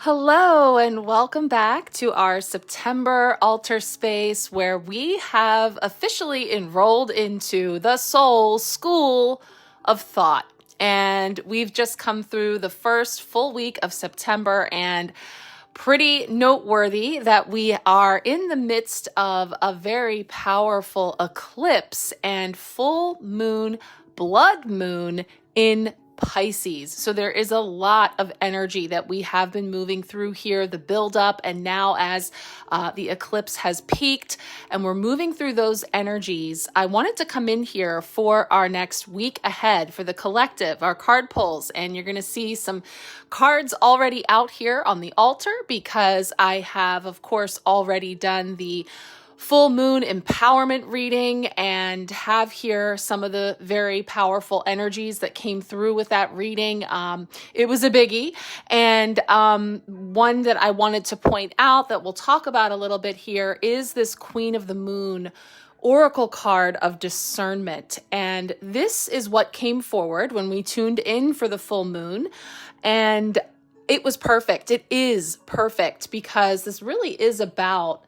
Hello and welcome back to our September altar space where we have officially enrolled into the Soul School of Thought. And we've just come through the first full week of September, and pretty noteworthy that we are in the midst of a very powerful eclipse and full moon, blood moon in Pisces. So there is a lot of energy that we have been moving through here, the buildup, and now as the eclipse has peaked and we're moving through those energies, I wanted to come in here for our next week ahead for the collective, our card pulls, and you're going to see some cards already out here on the altar because I have, of course, already done the full moon empowerment reading and have here some of the very powerful energies that came through with that reading. It was a biggie, and one that I wanted to point out that we'll talk about a little bit here is this Queen of the Moon Oracle card of discernment. And this is what came forward when we tuned in for the full moon, and it was perfect. It is perfect because this really is about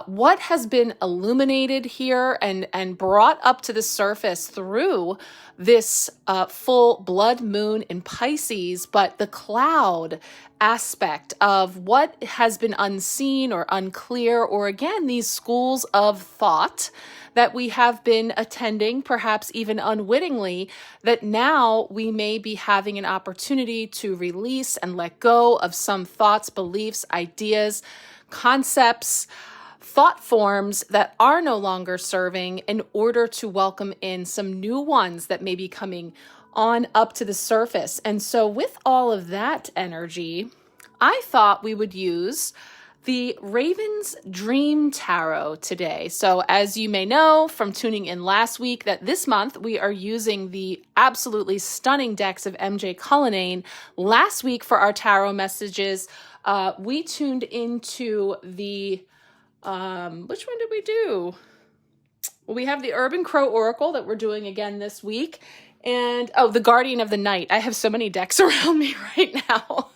what has been illuminated here and brought up to the surface through this full blood moon in Pisces, but the cloud aspect of what has been unseen or unclear, or again, these schools of thought that we have been attending, perhaps even unwittingly, that now we may be having an opportunity to release and let go of some thoughts, beliefs, ideas, concepts, thought forms that are no longer serving in order to welcome in some new ones that may be coming on up to the surface. And so with all of that energy, I thought we would use the Raven's Dream Tarot today. So as you may know from tuning in last week, that this month we are using the absolutely stunning decks of MJ Cullinane. Last week for our tarot messages, we tuned into the which one did we do? Well, we have the Urban Crow Oracle that we're doing again this week. And, the Guardian of the Night. I have so many decks around me right now.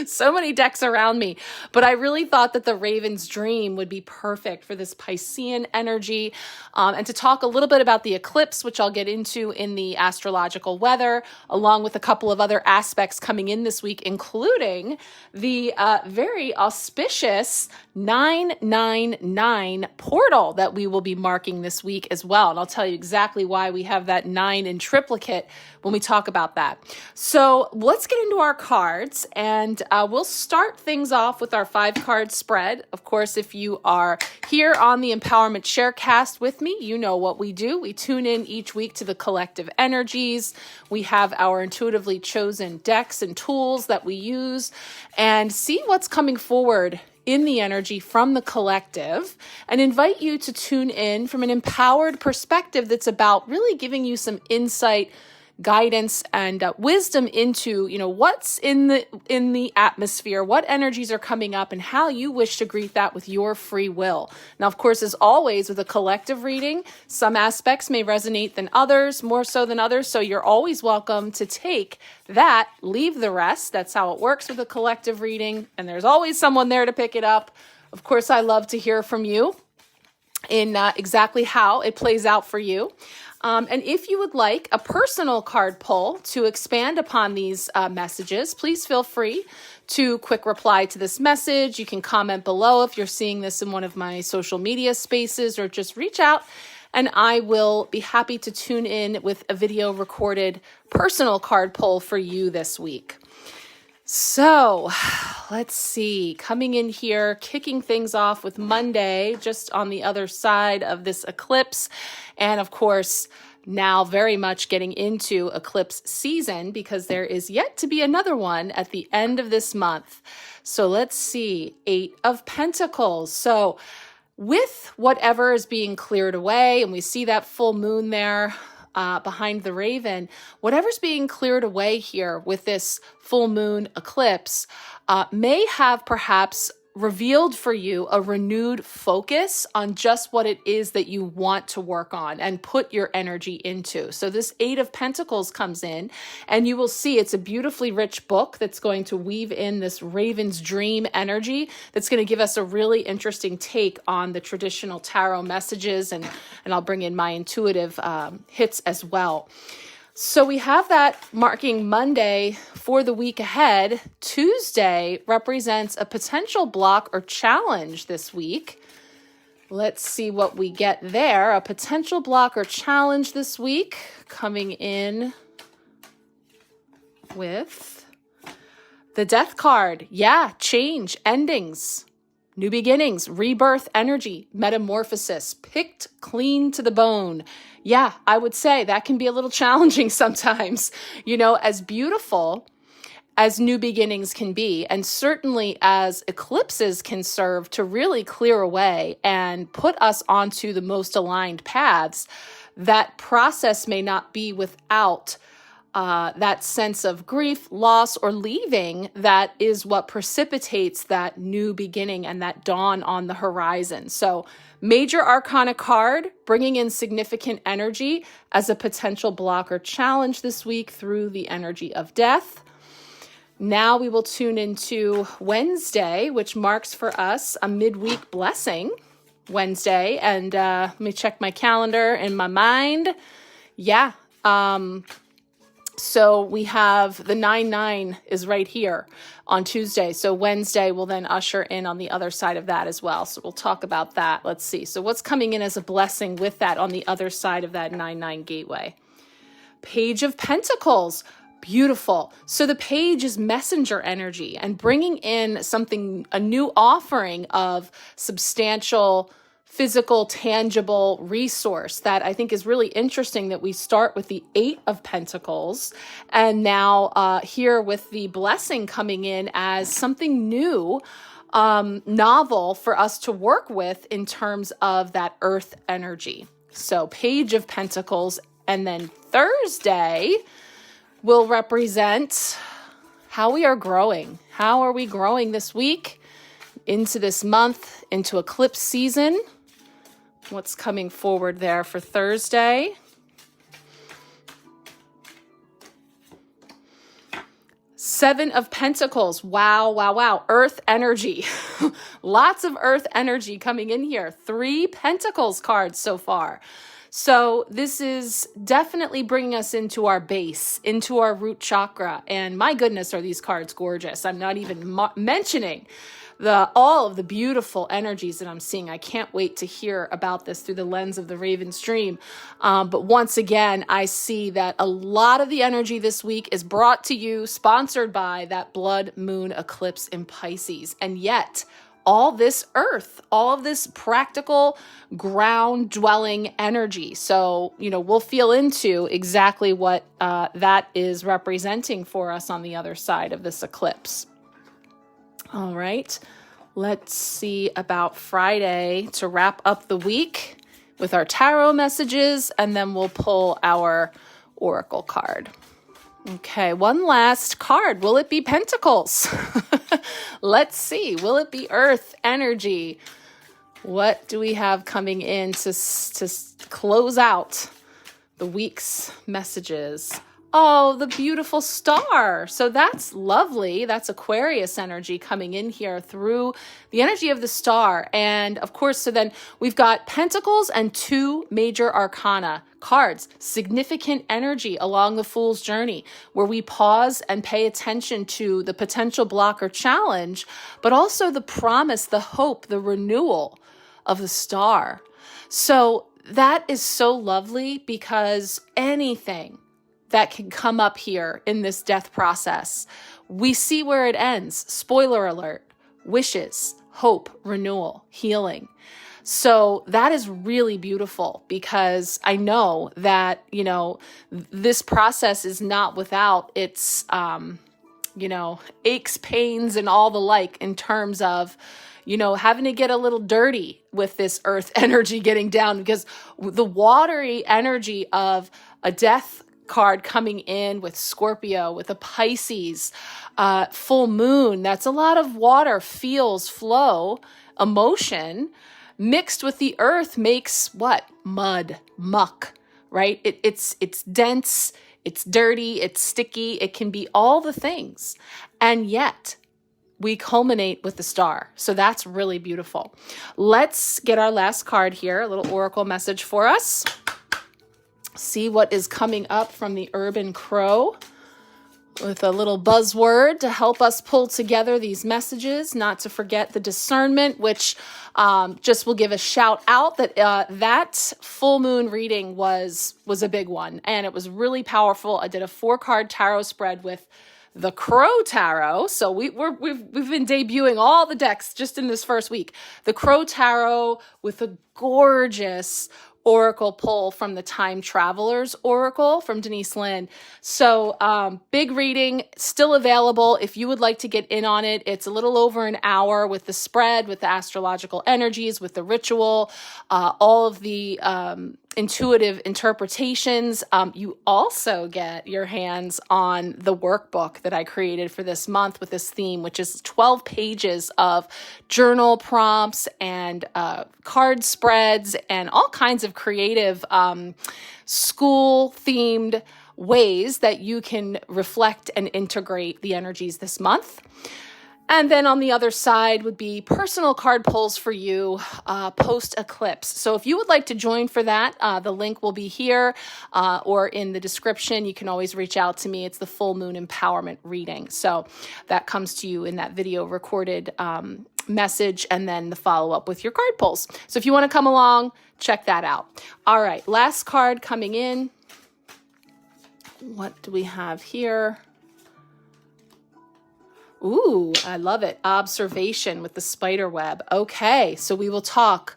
So many decks around me. But I really thought that the Raven's Dream would be perfect for this Piscean energy. And to talk a little bit about the eclipse, which I'll get into in the astrological weather, along with a couple of other aspects coming in this week, including the very auspicious 999 portal that we will be marking this week as well. And I'll tell you exactly why we have that 9 in triplicate when we talk about that. So let's get into our cards, and we'll start things off with our 5-card spread. Of course, if you are here on the Empowerment Sharecast with me, you know what we do. We tune in each week to the collective energies. We have our intuitively chosen decks and tools that we use and see what's coming forward in the energy from the collective, and invite you to tune in from an empowered perspective that's about really giving you some insight, guidance, and wisdom into, what's in the atmosphere, what energies are coming up, and how you wish to greet that with your free will. Now, of course, as always with a collective reading, some aspects may resonate than others, more so than others, so you're always welcome to take that, leave the rest. That's how it works with a collective reading, and there's always someone there to pick it up. Of course, I love to hear from you in exactly how it plays out for you. And if you would like a personal card pull to expand upon these messages, please feel free to quick reply to this message. You can comment below if you're seeing this in one of my social media spaces, or just reach out and I will be happy to tune in with a video recorded personal card pull for you this week. So let's see, coming in here, kicking things off with Monday, just on the other side of this eclipse. And of course, now very much getting into eclipse season because there is yet to be another one at the end of this month. So let's see, 8 of Pentacles. So with whatever is being cleared away, and we see that full moon there, behind the raven, whatever's being cleared away here with this full moon eclipse may have perhaps revealed for you a renewed focus on just what it is that you want to work on and put your energy into. So this Eight of Pentacles comes in, and you will see it's a beautifully rich book that's going to weave in this Raven's dream energy that's going to give us a really interesting take on the traditional tarot messages, and I'll bring in my intuitive hits as well. So we have that marking Monday for the week ahead. Tuesday represents a potential block or challenge this week. Let's see what we get there. A potential block or challenge this week coming in with the Death card. Yeah, change, endings, new beginnings, rebirth energy, metamorphosis, picked clean to the bone. Yeah, I would say that can be a little challenging sometimes, as beautiful as new beginnings can be, and certainly as eclipses can serve to really clear away and put us onto the most aligned paths. That process may not be without that sense of grief, loss, or leaving that is what precipitates that new beginning and that dawn on the horizon. So Major Arcana card, bringing in significant energy as a potential block or challenge this week through the energy of death. Now we will tune into Wednesday, which marks for us a midweek blessing Wednesday. And let me check my calendar in my mind. Yeah. So we have the 9-9 is right here on Tuesday. So Wednesday will then usher in on the other side of that as well. So we'll talk about that. Let's see. So what's coming in as a blessing with that on the other side of that 9-9 gateway? Page of Pentacles. Beautiful. So the page is messenger energy and bringing in something, a new offering of substantial physical, tangible resource that I think is really interesting, that we start with the Eight of Pentacles and now here with the blessing coming in as something new, novel for us to work with in terms of that earth energy. So Page of Pentacles, and then Thursday will represent how we are growing. How are we growing this week into this month, into eclipse season? What's coming forward there for Thursday? Seven of Pentacles. Wow, wow, wow. Earth energy. Lots of earth energy coming in here. 3 Pentacles cards so far. So this is definitely bringing us into our base, into our root chakra. And my goodness, are these cards gorgeous. I'm not even mentioning all of the beautiful energies that I'm seeing. I can't wait to hear about this through the lens of the Raven's Dream. But once again, I see that a lot of the energy this week is brought to you, sponsored by that blood moon eclipse in Pisces. And yet, all this earth, all of this practical ground dwelling energy. So, we'll feel into exactly what that is representing for us on the other side of this eclipse. All right, let's see about Friday to wrap up the week with our tarot messages, and then we'll pull our oracle card. Okay, one last card. Will it be Pentacles? Let's see. Will it be Earth energy? What do we have coming in to close out the week's messages? Oh, the beautiful star. So that's lovely. That's Aquarius energy coming in here through the energy of the star. And of course, so then we've got Pentacles and 2 major arcana cards, significant energy along the Fool's journey, where we pause and pay attention to the potential block or challenge, but also the promise, the hope, the renewal of the star. So that is so lovely, because anything that can come up here in this death process, we see where it ends. Spoiler alert: wishes, hope, renewal, healing. So that is really beautiful, because I know that, this process is not without its, aches, pains, and all the like, in terms of, having to get a little dirty with this earth energy getting down, because the watery energy of a death card coming in with Scorpio, with a Pisces, full moon. That's a lot of water, feels, flow, emotion, mixed with the earth makes what? Mud, muck, right? It's dense, it's dirty, it's sticky. It can be all the things. And yet we culminate with the star. So that's really beautiful. Let's get our last card here, a little oracle message for us. See what is coming up from the Urban Crow with a little buzzword to help us pull together these messages, not to forget the discernment, which just will give a shout out that that full moon reading was a big one, and it was really powerful. I did a 4-card tarot spread with the Crow Tarot. So we've been debuting all the decks just in this first week. The Crow Tarot with a gorgeous oracle pull from the Time Travelers Oracle from Denise Linn. So big reading, still available. If you would like to get in on it, it's a little over an hour with the spread, with the astrological energies, with the ritual, all of the intuitive interpretations. You also get your hands on the workbook that I created for this month with this theme, which is 12 pages of journal prompts and card spreads and all kinds of creative school-themed ways that you can reflect and integrate the energies this month. And then on the other side would be personal card pulls for you post-eclipse. So if you would like to join for that, the link will be here or in the description. You can always reach out to me. It's the full moon empowerment reading. So that comes to you in that video recorded message and then the follow-up with your card pulls. So if you want to come along, check that out. All right, last card coming in. What do we have here? Ooh, I love it. Observation with the spider web. Okay, so we will talk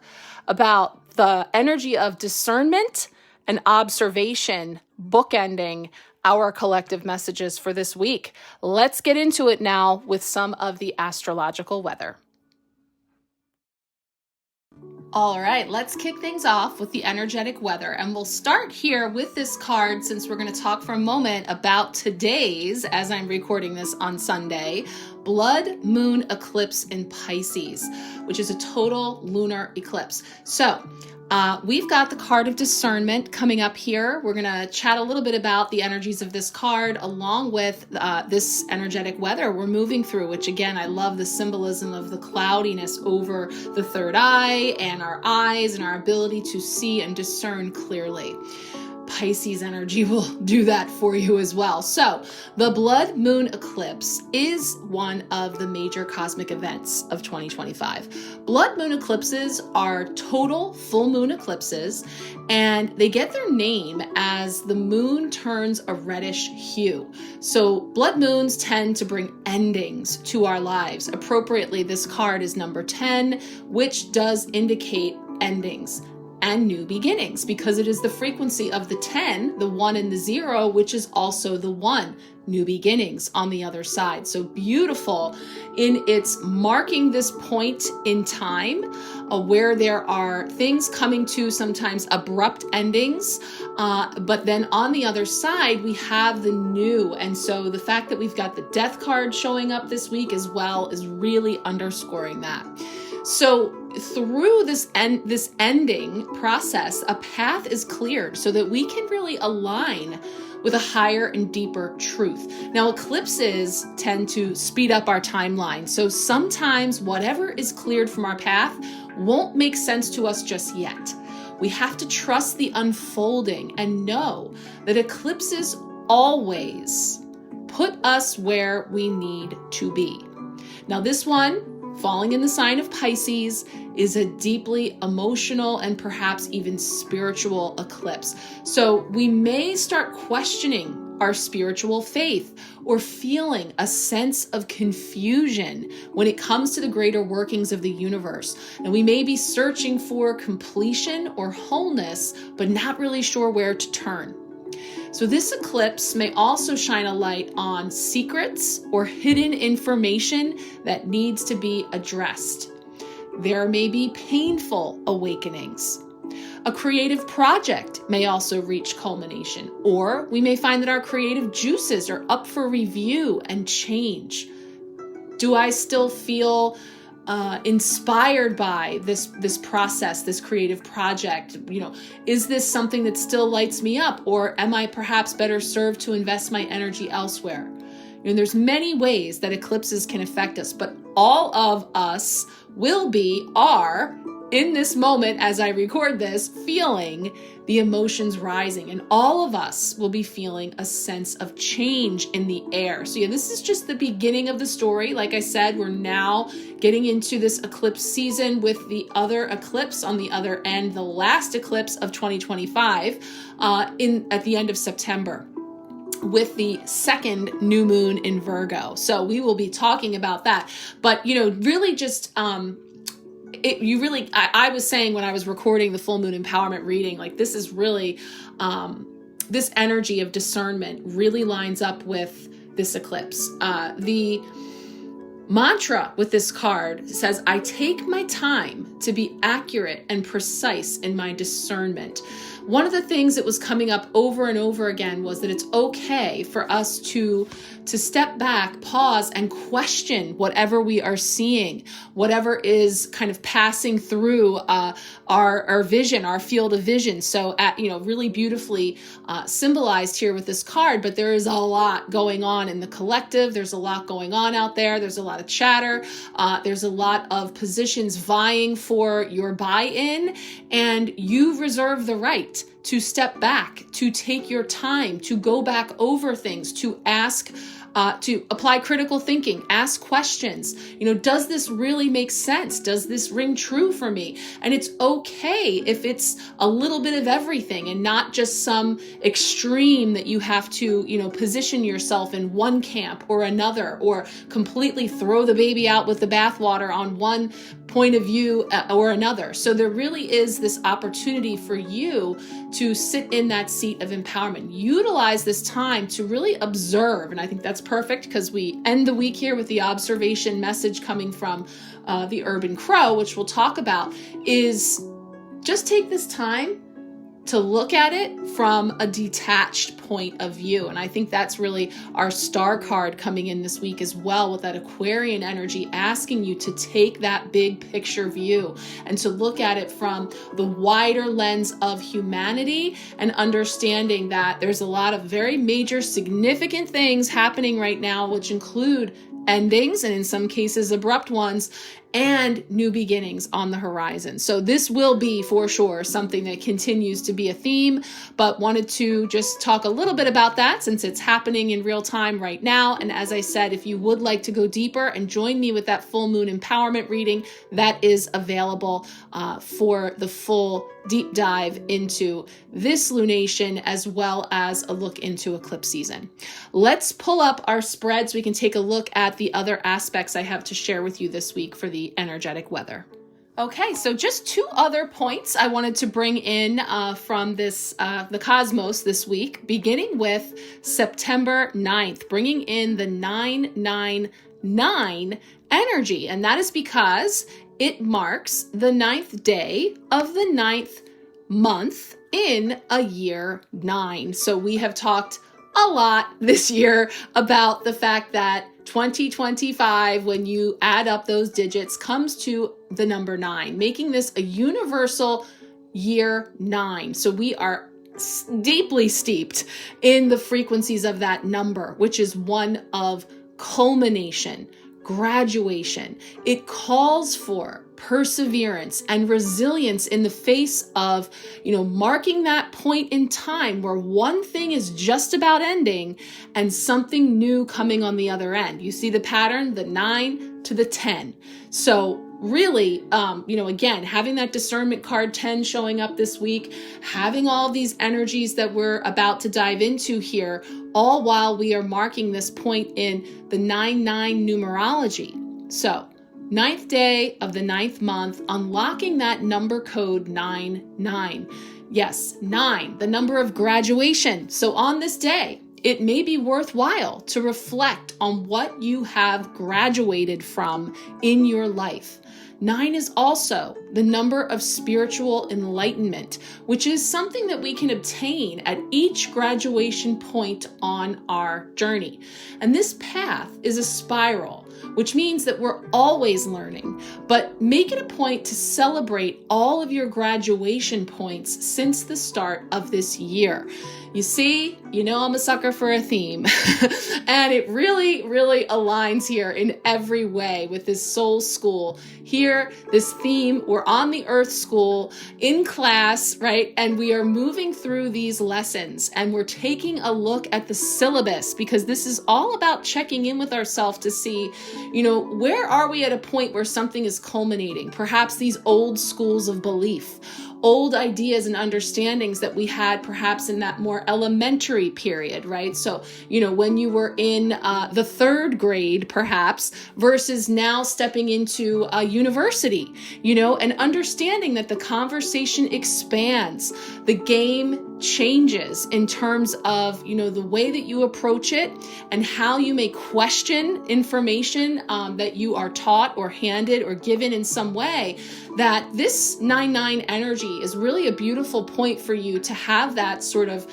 about the energy of discernment and observation bookending our collective messages for this week. Let's get into it now with some of the astrological weather. All right, let's kick things off with the energetic weather. And we'll start here with this card since we're going to talk for a moment about today's, as I'm recording this on Sunday, blood moon eclipse in Pisces, which is a total lunar eclipse. So we've got the card of discernment coming up here. We're going to chat a little bit about the energies of this card along with this energetic weather we're moving through, which again, I love the symbolism of the cloudiness over the third eye and our eyes and our ability to see and discern clearly. Pisces energy will do that for you as well. So the blood moon eclipse is one of the major cosmic events of 2025. Blood moon eclipses are total full moon eclipses, and they get their name as the moon turns a reddish hue. So blood moons tend to bring endings to our lives. Appropriately, this card is number 10, which does indicate endings and new beginnings, because it is the frequency of the 10, the 1 and the 0, which is also the 1, new beginnings on the other side. So beautiful in its marking this point in time where there are things coming to sometimes abrupt endings, but then on the other side, we have the new. And so the fact that we've got the death card showing up this week as well is really underscoring that. So through this ending process, a path is cleared so that we can really align with a higher and deeper truth. Now, eclipses tend to speed up our timeline. So sometimes whatever is cleared from our path won't make sense to us just yet. We have to trust the unfolding and know that eclipses always put us where we need to be. Now, this one, falling in the sign of Pisces, is a deeply emotional and perhaps even spiritual eclipse. So we may start questioning our spiritual faith or feeling a sense of confusion when it comes to the greater workings of the universe. And we may be searching for completion or wholeness, but not really sure where to turn. So this eclipse may also shine a light on secrets or hidden information that needs to be addressed. There may be painful awakenings, A creative project may also reach culmination, or we may find that our creative juices are up for review and change. Do I still feel inspired by this process, this creative project? Is this something that still lights me up, or am I perhaps better served to invest my energy elsewhere? There's many ways that eclipses can affect us, but all of us are in this moment, as I record this, feeling the emotions rising, and all of us will be feeling a sense of change in the air. So this is just the beginning of the story. Like I said, we're now getting into this eclipse season with the other eclipse on the other end, the last eclipse of 2025 at the end of September, with the second new moon in Virgo. So we will be talking about that. But, really just, I was saying when I was recording the full moon empowerment reading, like this is really, this energy of discernment really lines up with this eclipse. The mantra with this card says, I take my time to be accurate and precise in my discernment. One of the things that was coming up over and over again was that it's okay for us to step back, pause, and question whatever we are seeing, whatever is kind of passing through our vision, our field of vision. So, really beautifully symbolized here with this card, but there is a lot going on in the collective. There's a lot going on out there. There's a lot of chatter. There's a lot of positions vying for your buy-in, and you reserve the right to step back, to take your time, to go back over things, to ask, to apply critical thinking, ask questions. Does this really make sense? Does this ring true for me? And it's okay if it's a little bit of everything and not just some extreme that you have to, position yourself in one camp or another, or completely throw the baby out with the bathwater on one point of view or another. So there really is this opportunity for you to sit in that seat of empowerment. Utilize this time to really observe. And I think that's perfect because we end the week here with the observation message coming from the Urban Crow, which we'll talk about, is just take this time to look at it from a detached point of view. And I think that's really our star card coming in this week as well, with that Aquarian energy asking you to take that big picture view and to look at it from the wider lens of humanity, and understanding that there's a lot of very major, significant things happening right now, which include endings, and in some cases abrupt ones, and new beginnings on the horizon. So this will be for sure something that continues to be a theme, but wanted to just talk a little bit about that since it's happening in real time right now. And as I said, if you would like to go deeper and join me with that full moon empowerment reading, that is available for the full deep dive into this lunation, as well as a look into eclipse season. Let's pull up our spread so we can take a look at the other aspects I have to share with you this week for the energetic weather. Okay, so just two other points I wanted to bring in from this the cosmos this week, beginning with September 9th, bringing in the 999 energy. And that is because it marks the 9th day of the 9th month in a year 9. So we have talked a lot this year about the fact that 2025, when you add up those digits, comes to the number 9, making this a universal year 9. So we are deeply steeped in the frequencies of that number, which is one of culmination, graduation. It calls for perseverance and resilience in the face of, marking that point in time where one thing is just about ending and something new coming on the other end. You see the pattern, the 9 to the 10. So really, again, having that discernment card 10 showing up this week, having all these energies that we're about to dive into here, all while we are marking this point in the 9-9 numerology. So 9th day of the 9th month, unlocking that number code 99. Yes, 9, the number of graduation. So on this day, it may be worthwhile to reflect on what you have graduated from in your life. 9 is also the number of spiritual enlightenment, which is something that we can obtain at each graduation point on our journey. And this path is a spiral, which means that we're always learning, but make it a point to celebrate all of your graduation points since the start of this year. You see, you know I'm a sucker for a theme, and it really, really aligns here in every way with this soul school. Here, this theme, we're on the Earth School in class, right? And we are moving through these lessons, and we're taking a look at the syllabus, because this is all about checking in with ourselves to see, where are we at a point where something is culminating? Perhaps these old schools of belief, old ideas and understandings that we had perhaps in that more elementary period, right? So, when you were in the 3rd grade, perhaps, versus now stepping into a university, and understanding that the conversation expands, the game changes in terms of, the way that you approach it and how you may question information that you are taught or handed or given in some way. That this 9-9 energy is really a beautiful point for you to have that sort of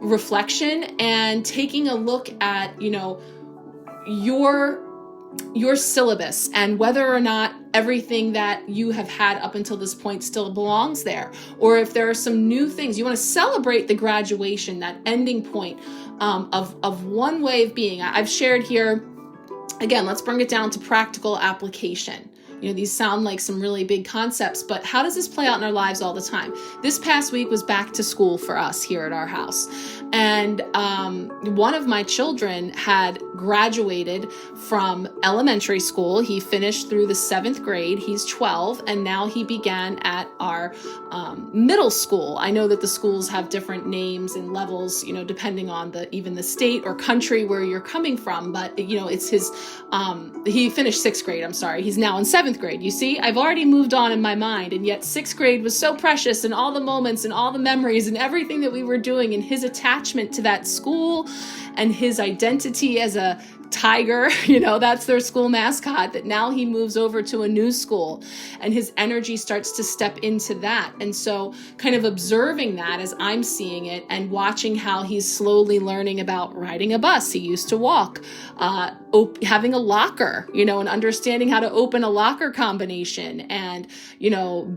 reflection and taking a look at, your syllabus and whether or not everything that you have had up until this point still belongs there, or if there are some new things. You want to celebrate the graduation, that ending point of one way of being. I've shared here, again, let's bring it down to practical application. These sound like some really big concepts, but how does this play out in our lives all the time? This past week was back to school for us here at our house. And one of my children had graduated from elementary school. He finished through the 7th grade. He's 12, and now he began at our middle school. I know that the schools have different names and levels, depending on even the state or country where you're coming from. But, it's his, he finished 6th grade. I'm sorry. He's now in 7th grade. You see, I've already moved on in my mind, and yet 6th grade was so precious, and all the moments and all the memories and everything that we were doing, and his attachment to that school and his identity as a tiger, that's their school mascot, that now he moves over to a new school and his energy starts to step into that. And so kind of observing that as I'm seeing it and watching how he's slowly learning about riding a bus. He used to walk, having a locker, and understanding how to open a locker combination and,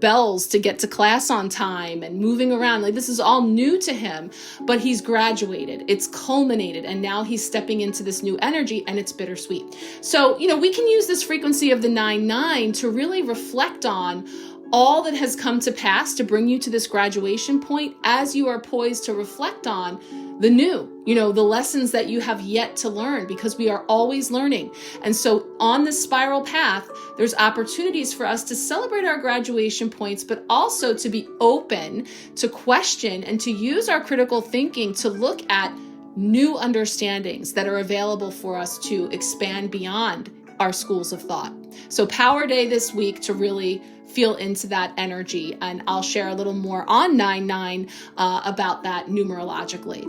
bells to get to class on time and moving around. Like, this is all new to him, but he's graduated, it's culminated, and now he's stepping into this new energy. And it's bittersweet. So, we can use this frequency of the 9-9 to really reflect on all that has come to pass to bring you to this graduation point as you are poised to reflect on the new, the lessons that you have yet to learn, because we are always learning. And so on this spiral path, there's opportunities for us to celebrate our graduation points, but also to be open to question and to use our critical thinking to look at new understandings that are available for us to expand beyond our schools of thought. So Power Day this week to really feel into that energy, and I'll share a little more on 9-9 about that numerologically.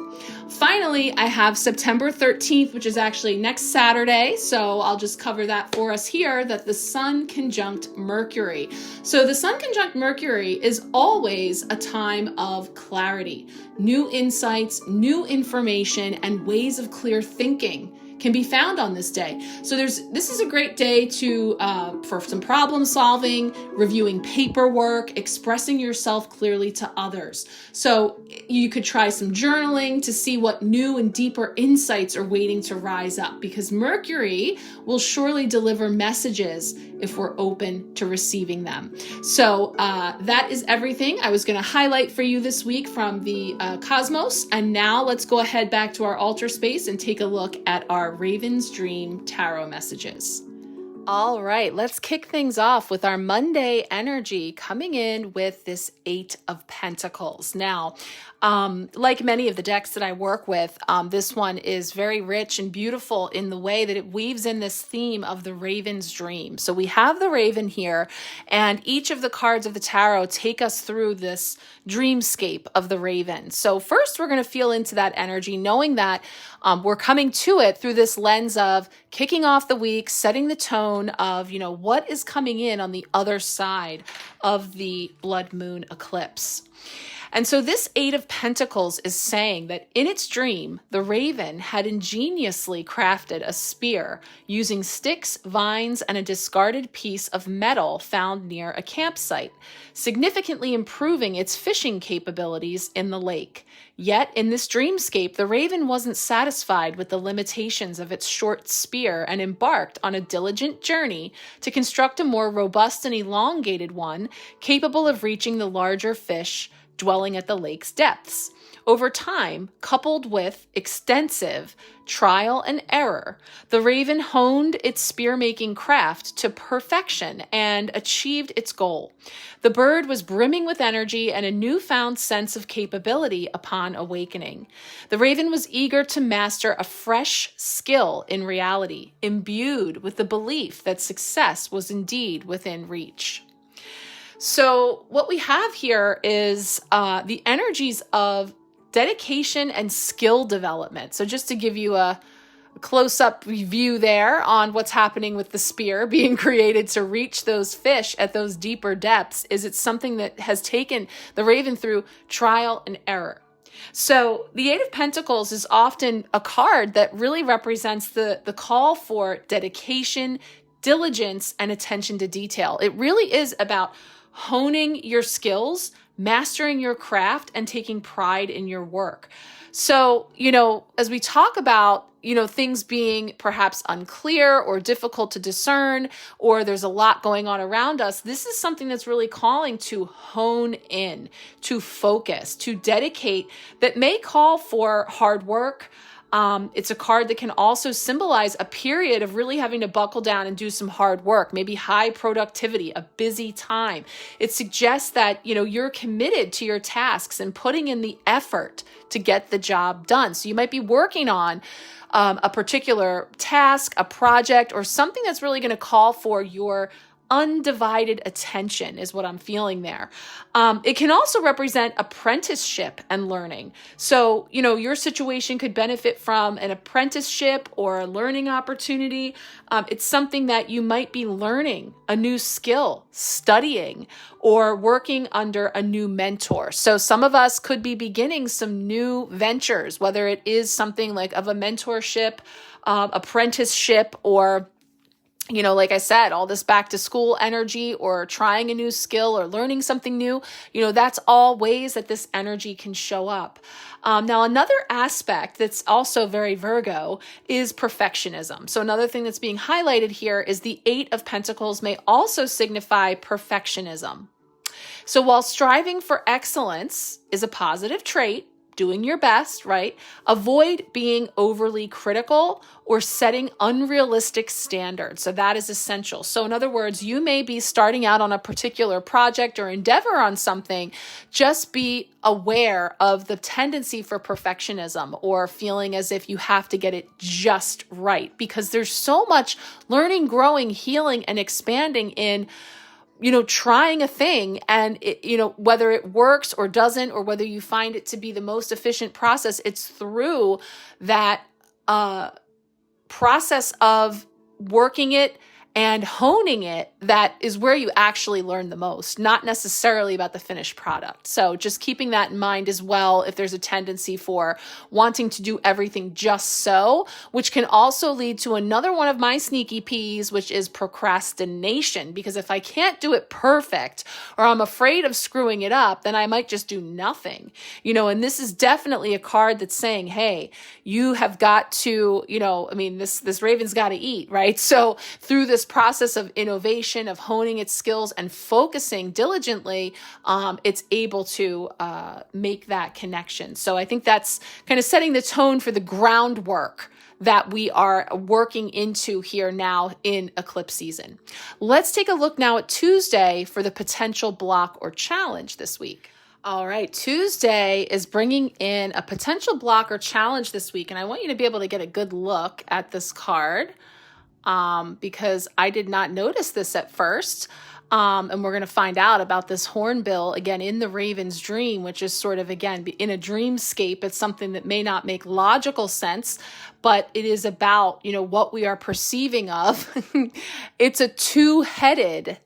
Finally, I have September 13th, which is actually next Saturday, so I'll just cover that for us here, that the Sun conjunct Mercury. So the Sun conjunct Mercury is always a time of clarity, new insights, new information, and ways of clear thinking can be found on this day. So this is a great day to for some problem solving, reviewing paperwork, expressing yourself clearly to others. So you could try some journaling to see what new and deeper insights are waiting to rise up, because Mercury will surely deliver messages if we're open to receiving them. So that is everything I was going to highlight for you this week from the cosmos. And now let's go ahead back to our altar space and take a look at our Raven's Dream Tarot messages. All right, let's kick things off with our Monday energy coming in with this Eight of Pentacles. Now, like many of the decks that I work with, this one is very rich and beautiful in the way that it weaves in this theme of the Raven's dream. So we have the Raven here, and each of the cards of the tarot take us through this dreamscape of the Raven. So first, we're going to feel into that energy, knowing that we're coming to it through this lens of kicking off the week, setting the tone of, what is coming in on the other side of the blood moon eclipse. And so this Eight of Pentacles is saying that in its dream, the Raven had ingeniously crafted a spear using sticks, vines, and a discarded piece of metal found near a campsite, significantly improving its fishing capabilities in the lake. Yet in this dreamscape, the Raven wasn't satisfied with the limitations of its short spear and embarked on a diligent journey to construct a more robust and elongated one, capable of reaching the larger fish dwelling at the lake's depths. Over time, coupled with extensive trial and error, the Raven honed its spear-making craft to perfection and achieved its goal. The bird was brimming with energy and a newfound sense of capability upon awakening. The Raven was eager to master a fresh skill in reality, imbued with the belief that success was indeed within reach. So what we have here is the energies of dedication and skill development. So just to give you a close-up view there on what's happening with the spear being created to reach those fish at those deeper depths, is it's something that has taken the Raven through trial and error. So the Eight of Pentacles is often a card that really represents the call for dedication, diligence, and attention to detail. It really is about honing your skills, mastering your craft, and taking pride in your work. So, as we talk about, things being perhaps unclear or difficult to discern, or there's a lot going on around us, this is something that's really calling to hone in, to focus, to dedicate, that may call for hard work. It's a card that can also symbolize a period of really having to buckle down and do some hard work, maybe high productivity, a busy time. It suggests that, you're committed to your tasks and putting in the effort to get the job done. So you might be working on a particular task, a project, or something that's really going to call for your undivided attention is what I'm feeling there. It can also represent apprenticeship and learning. So, your situation could benefit from an apprenticeship or a learning opportunity. It's something that you might be learning a new skill, studying, or working under a new mentor. So some of us could be beginning some new ventures, whether it is something like of a mentorship, apprenticeship, or like I said, all this back to school energy, or trying a new skill or learning something new, that's all ways that this energy can show up. Now, another aspect that's also very Virgo is perfectionism. So another thing that's being highlighted here is the Eight of Pentacles may also signify perfectionism. So while striving for excellence is a positive trait, doing your best, right? Avoid being overly critical or setting unrealistic standards. So that is essential. So in other words, you may be starting out on a particular project or endeavor on something. Just be aware of the tendency for perfectionism or feeling as if you have to get it just right, because there's so much learning, growing, healing, and expanding in trying a thing, and whether it works or doesn't, or whether you find it to be the most efficient process, it's through that process of working it and honing it that is where you actually learn the most, not necessarily about the finished product. So just keeping that in mind as well, if there's a tendency for wanting to do everything just so, which can also lead to another one of my sneaky peas, which is procrastination. Because if I can't do it perfect, or I'm afraid of screwing it up, then I might just do nothing, and this is definitely a card that's saying, hey, you have got to, this Raven's got to eat, right? So through this process of innovation, of honing its skills and focusing diligently, it's able to make that connection. So I think that's kind of setting the tone for the groundwork that we are working into here now in eclipse season. Let's take a look now at Tuesday for the potential block or challenge this week. All right, Tuesday is bringing in a potential block or challenge this week, and I want you to be able to get a good look at this card because I did not notice this at first. And we're going to find out about this hornbill again in the Raven's dream, which is sort of, again, in a dreamscape. It's something that may not make logical sense, but it is about, what we are perceiving of. It's a two-headed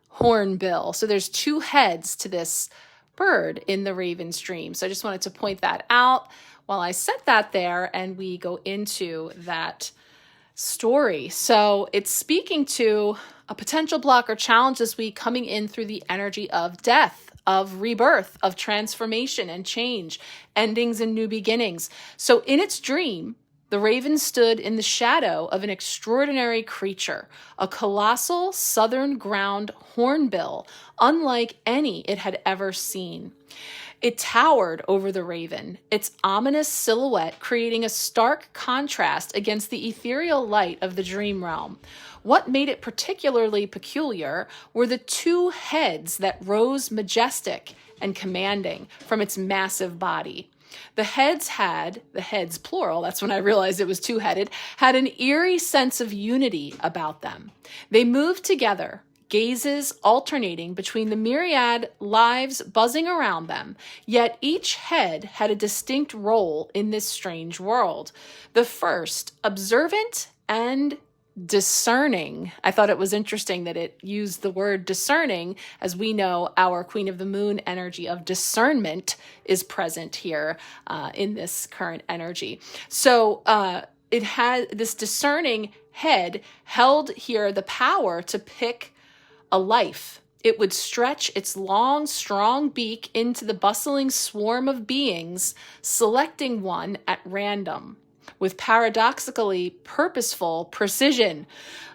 hornbill. So there's two heads to this bird in the Raven's dream. So I just wanted to point that out while I set that there and we go into that story. So it's speaking to a potential block or challenge this week coming in through the energy of death, of rebirth, of transformation and change, endings and new beginnings. So in its dream, the raven stood in the shadow of an extraordinary creature, a colossal southern ground hornbill, unlike any it had ever seen. It towered over the raven, its ominous silhouette creating a stark contrast against the ethereal light of the dream realm. What made it particularly peculiar were the two heads that rose majestic and commanding from its massive body. The heads, plural, that's when I realized it was two-headed, had an eerie sense of unity about them. They moved together, gazes alternating between the myriad lives buzzing around them, yet each head had a distinct role in this strange world. The first, observant and discerning. I thought it was interesting that it used the word discerning, as we know our Queen of the Moon energy of discernment is present here in this current energy. So it had this discerning head held here the power to pick a life. It would stretch its long, strong beak into the bustling swarm of beings, selecting one at random, with paradoxically purposeful precision.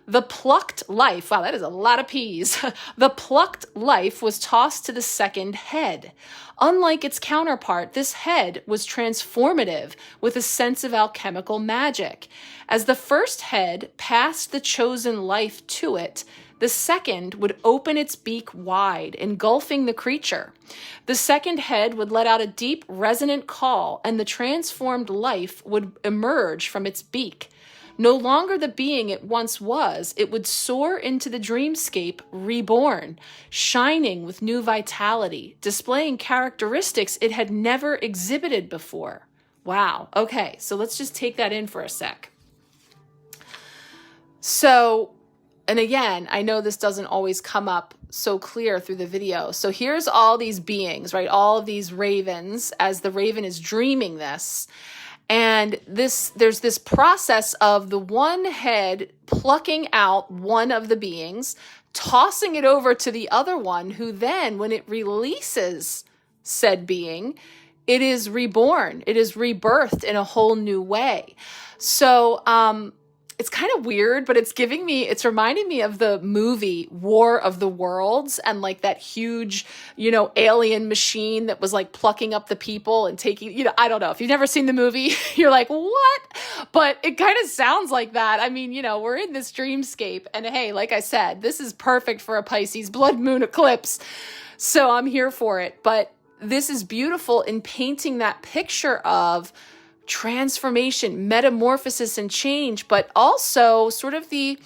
The plucked life, wow, that is a lot of P's. The plucked life was tossed to the second head. Unlike its counterpart, this head was transformative with a sense of alchemical magic. As the first head passed the chosen life to it, the second would open its beak wide, engulfing the creature. The second head would let out a deep, resonant call, and the transformed life would emerge from its beak. No longer the being it once was, it would soar into the dreamscape reborn, shining with new vitality, displaying characteristics it had never exhibited before. Wow. Okay, so let's just take that in for a sec. And again, I know this doesn't always come up so clear through the video. So here's all these beings, right? All of these ravens as the raven is dreaming this. And there's this process of the one head plucking out one of the beings, tossing it over to the other one, who then, when it releases said being, it is reborn. It is rebirthed in a whole new way. So, it's kind of weird, but it's reminding me of the movie War of the Worlds and like that huge, alien machine that was like plucking up the people and taking, I don't know. If you've never seen the movie, you're like, what? But it kind of sounds like that. I mean, we're in this dreamscape and hey, like I said, this is perfect for a Pisces blood moon eclipse. So I'm here for it. But this is beautiful in painting that picture of transformation, metamorphosis, and change, but also sort of the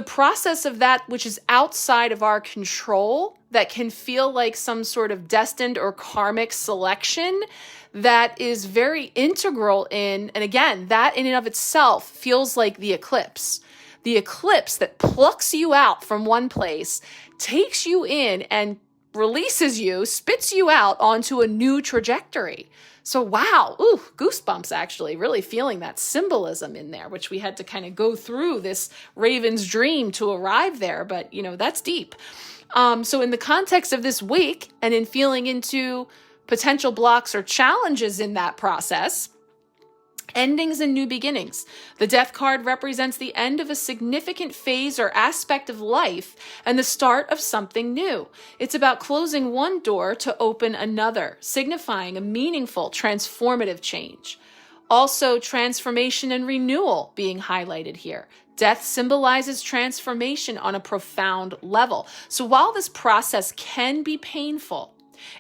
process of that which is outside of our control that can feel like some sort of destined or karmic selection that is very integral in, and again, that in and of itself feels like the eclipse that plucks you out from one place, takes you in and releases you, spits you out onto a new trajectory. So wow, goosebumps actually, really feeling that symbolism in there, which we had to kind of go through this raven's dream to arrive there, but that's deep. So in the context of this week and in feeling into potential blocks or challenges in that process, endings and new beginnings. The death card represents the end of a significant phase or aspect of life and the start of something new. It's about closing one door to open another, signifying a meaningful, transformative change. Also, transformation and renewal being highlighted here. Death symbolizes transformation on a profound level. So while this process can be painful,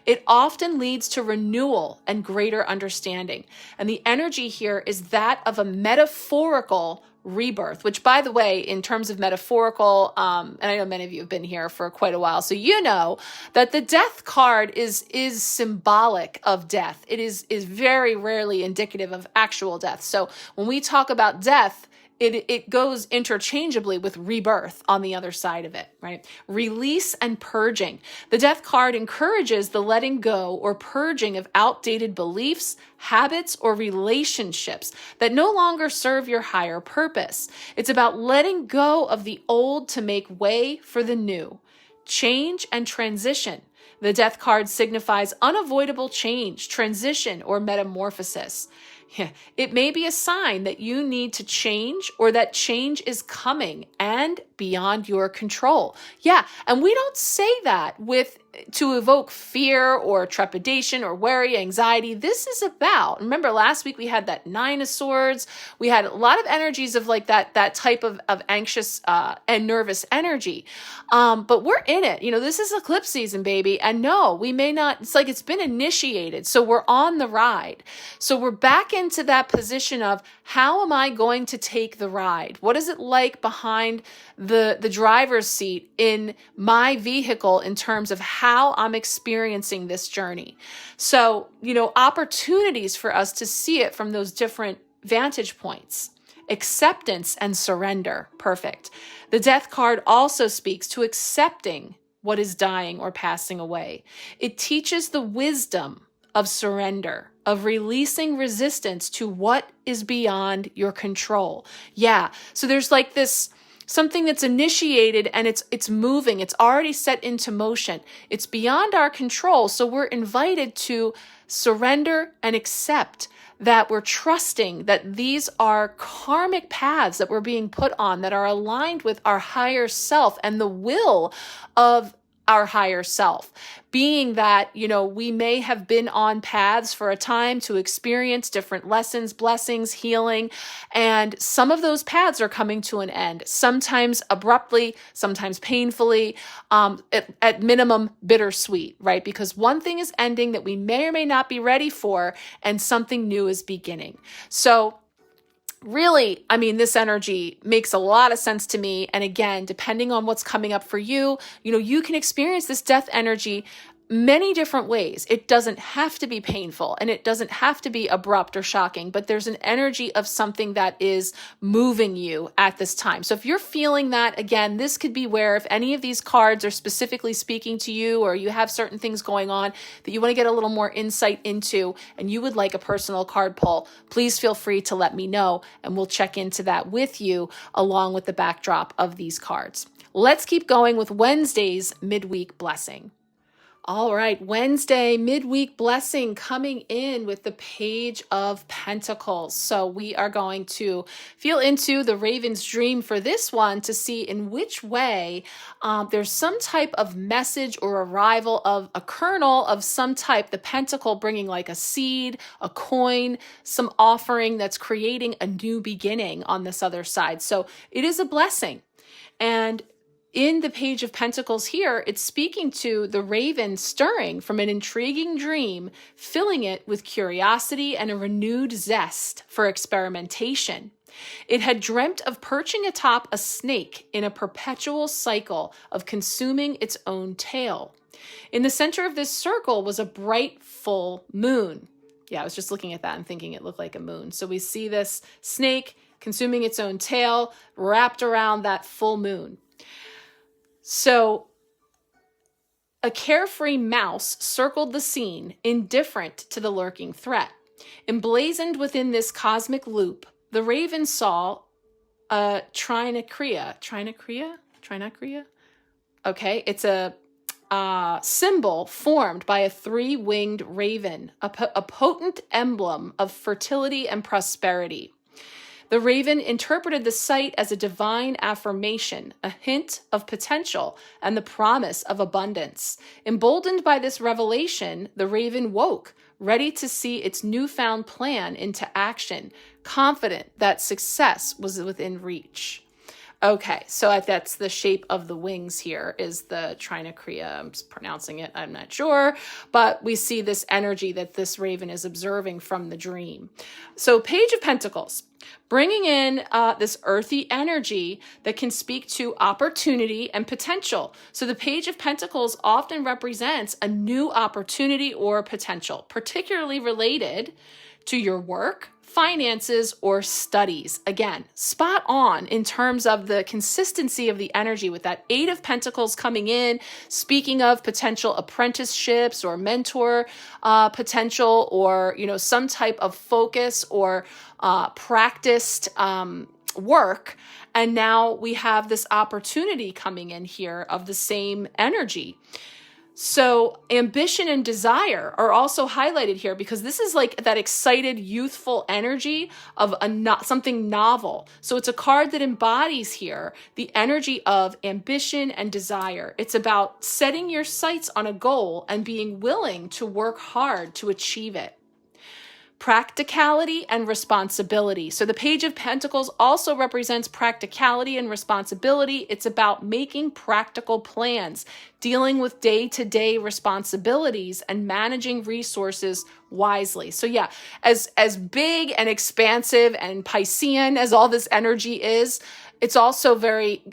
it often leads to renewal and greater understanding. And the energy here is that of a metaphorical rebirth, which, by the way, in terms of metaphorical, and I know many of you have been here for quite a while, so you know that the death card is symbolic of death. It is very rarely indicative of actual death. So when we talk about death, it goes interchangeably with rebirth on the other side of it, right? Release and purging. The death card encourages the letting go or purging of outdated beliefs, habits, or relationships that no longer serve your higher purpose. It's about letting go of the old to make way for the new. Change and transition. The death card signifies unavoidable change, transition, or metamorphosis. It may be a sign that you need to change or that change is coming and beyond your control. Yeah, and we don't say that to evoke fear or trepidation or worry, anxiety. This is about, remember last week we had that Nine of Swords. We had a lot of energies of like that type of anxious and nervous energy. But we're in it. This is eclipse season, baby. And no, we may not, it's like it's been initiated. So we're on the ride. So we're back into that position of how am I going to take the ride? What is it like behind the driver's seat in my vehicle in terms of how I'm experiencing this journey? So, opportunities for us to see it from those different vantage points. Acceptance and surrender. Perfect. The death card also speaks to accepting what is dying or passing away. It teaches the wisdom of surrender, of releasing resistance to what is beyond your control. Yeah. So there's like this something that's initiated and it's moving. It's already set into motion. It's beyond our control. So we're invited to surrender and accept that we're trusting that these are karmic paths that we're being put on that are aligned with our higher self and the will of our higher self, being that, we may have been on paths for a time to experience different lessons, blessings, healing, and some of those paths are coming to an end, sometimes abruptly, sometimes painfully, at minimum bittersweet, right? Because one thing is ending that we may or may not be ready for, and something new is beginning. So really, this energy makes a lot of sense to me. And again, depending on what's coming up for you, you can experience this death energy many different ways. It doesn't have to be painful and it doesn't have to be abrupt or shocking, but there's an energy of something that is moving you at this time. So if you're feeling that, again, this could be where if any of these cards are specifically speaking to you or you have certain things going on that you want to get a little more insight into and you would like a personal card pull, please feel free to let me know and we'll check into that with you along with the backdrop of these cards. Let's keep going with Wednesday's midweek blessing. All right, Wednesday, midweek blessing coming in with the Page of Pentacles. So we are going to feel into the Raven's dream for this one to see in which way there's some type of message or arrival of a kernel of some type, the pentacle bringing like a seed, a coin, some offering that's creating a new beginning on this other side. So it is a blessing. And in the Page of Pentacles here, it's speaking to the raven stirring from an intriguing dream, filling it with curiosity and a renewed zest for experimentation. It had dreamt of perching atop a snake in a perpetual cycle of consuming its own tail. In the center of this circle was a bright full moon. Yeah, I was just looking at that and thinking it looked like a moon. So we see this snake consuming its own tail wrapped around that full moon. So a carefree mouse circled the scene, indifferent to the lurking threat. Emblazoned within this cosmic loop, the raven saw a 𝓘𝓷𝓽𝓾𝓲𝓽𝓾? Okay, it's a symbol formed by a three-winged raven, a potent emblem of fertility and prosperity. The raven interpreted the sight as a divine affirmation, a hint of potential, and the promise of abundance. Emboldened by this revelation, the raven woke, ready to see its newfound plan into action, confident that success was within reach. Okay, so that's the shape of the wings here is the 𝓘𝓷𝓽𝓮. I'm just pronouncing it, I'm not sure. But we see this energy that this raven is observing from the dream. So Page of Pentacles, bringing in this earthy energy that can speak to opportunity and potential. So the Page of Pentacles often represents a new opportunity or potential, particularly related to your work, finances, or studies. Again, spot on in terms of the consistency of the energy with that 8 of Pentacles coming in, speaking of potential apprenticeships or mentor potential, or, you know, some type of focus or practiced work. And now we have this opportunity coming in here of the same energy. So ambition and desire are also highlighted here because this is like that excited, youthful energy of something novel. So it's a card that embodies here the energy of ambition and desire. It's about setting your sights on a goal and being willing to work hard to achieve it. Practicality and responsibility. So the Page of Pentacles also represents practicality and responsibility. It's about making practical plans, dealing with day-to-day responsibilities, and managing resources wisely. So yeah, as big and expansive and Piscean as all this energy is, it's also very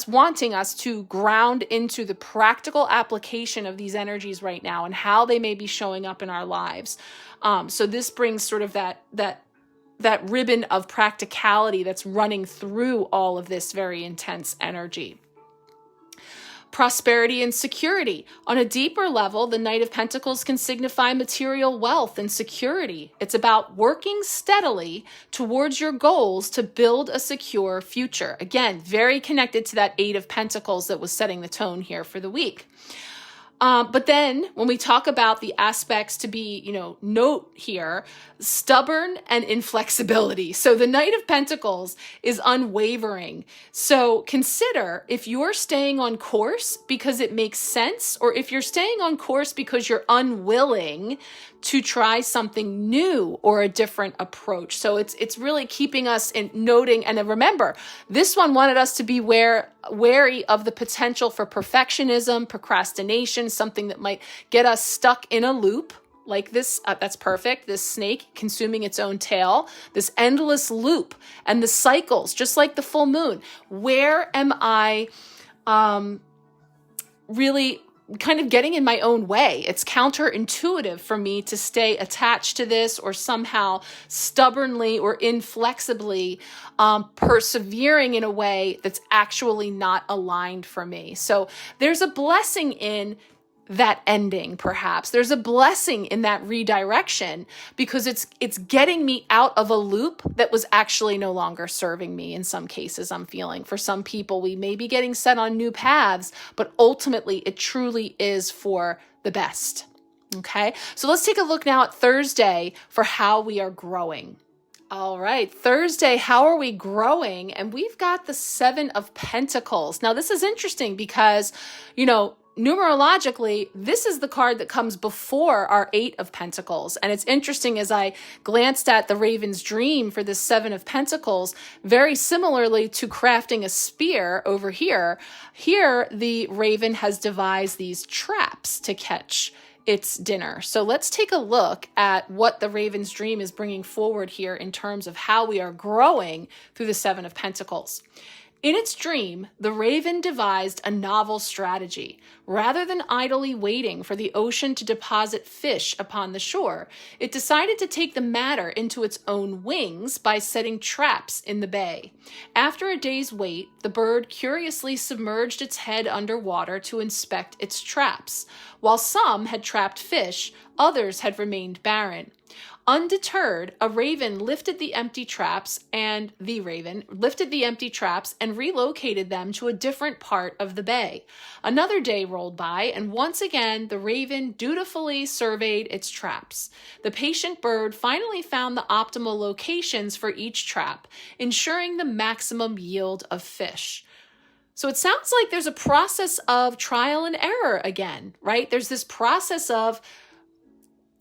wanting us to ground into the practical application of these energies right now and how they may be showing up in our lives. So this brings sort of that ribbon of practicality that's running through all of this very intense energy. Prosperity and security. On a deeper level, the Knight of Pentacles can signify material wealth and security. It's about working steadily towards your goals to build a secure future. Again, very connected to that 8 of Pentacles that was setting the tone here for the week. But then when we talk about the aspects to be, note here, stubborn and inflexibility. So the Knight of Pentacles is unwavering. So consider if you're staying on course because it makes sense, or if you're staying on course because you're unwilling to try something new or a different approach. So it's really keeping us in noting. And remember, this one wanted us to be wary of the potential for perfectionism, procrastination, something that might get us stuck in a loop like this. That's perfect. This snake consuming its own tail, this endless loop and the cycles, just like the full moon. Where am I really kind of getting in my own way? It's counterintuitive for me to stay attached to this or somehow stubbornly or inflexibly persevering in a way that's actually not aligned for me. So there's a blessing in that ending, perhaps. There's a blessing in that redirection because it's getting me out of a loop that was actually no longer serving me in some cases, I'm feeling. For some people, we may be getting set on new paths, but ultimately it truly is for the best. Okay, so let's take a look now at Thursday for how we are growing. All right, Thursday, how are we growing? And we've got the 7 of Pentacles. Now, this is interesting because, numerologically, this is the card that comes before our 8 of Pentacles. And it's interesting as I glanced at the Raven's dream for this 7 of Pentacles, very similarly to crafting a spear over here, the Raven has devised these traps to catch its dinner. So let's take a look at what the Raven's dream is bringing forward here in terms of how we are growing through the 7 of Pentacles. In its dream, the Raven devised a novel strategy. Rather than idly waiting for the ocean to deposit fish upon the shore, it decided to take the matter into its own wings by setting traps in the bay. After a day's wait, the bird curiously submerged its head underwater to inspect its traps. While some had trapped fish, others had remained barren. Undeterred, a raven lifted the empty traps and relocated them to a different part of the bay. Another day rolled by, and once again the raven dutifully surveyed its traps. The patient bird finally found the optimal locations for each trap, ensuring the maximum yield of fish. So it sounds like there's a process of trial and error again, right? There's this process of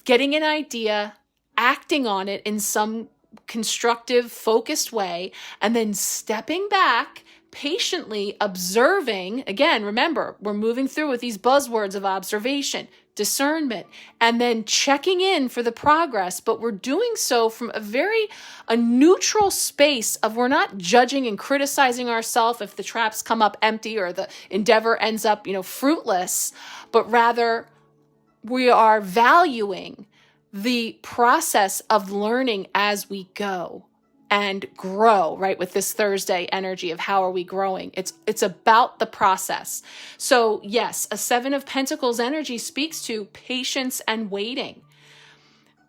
getting an idea, acting on it in some constructive, focused way, and then stepping back, patiently observing. Again, remember, we're moving through with these buzzwords of observation, discernment, and then checking in for the progress, but we're doing so from a neutral space of we're not judging and criticizing ourselves if the traps come up empty or the endeavor ends up, fruitless, but rather we are valuing the process of learning as we go and grow, right? With this Thursday energy of how are we growing? It's about the process. So yes, a Seven of Pentacles energy speaks to patience and waiting.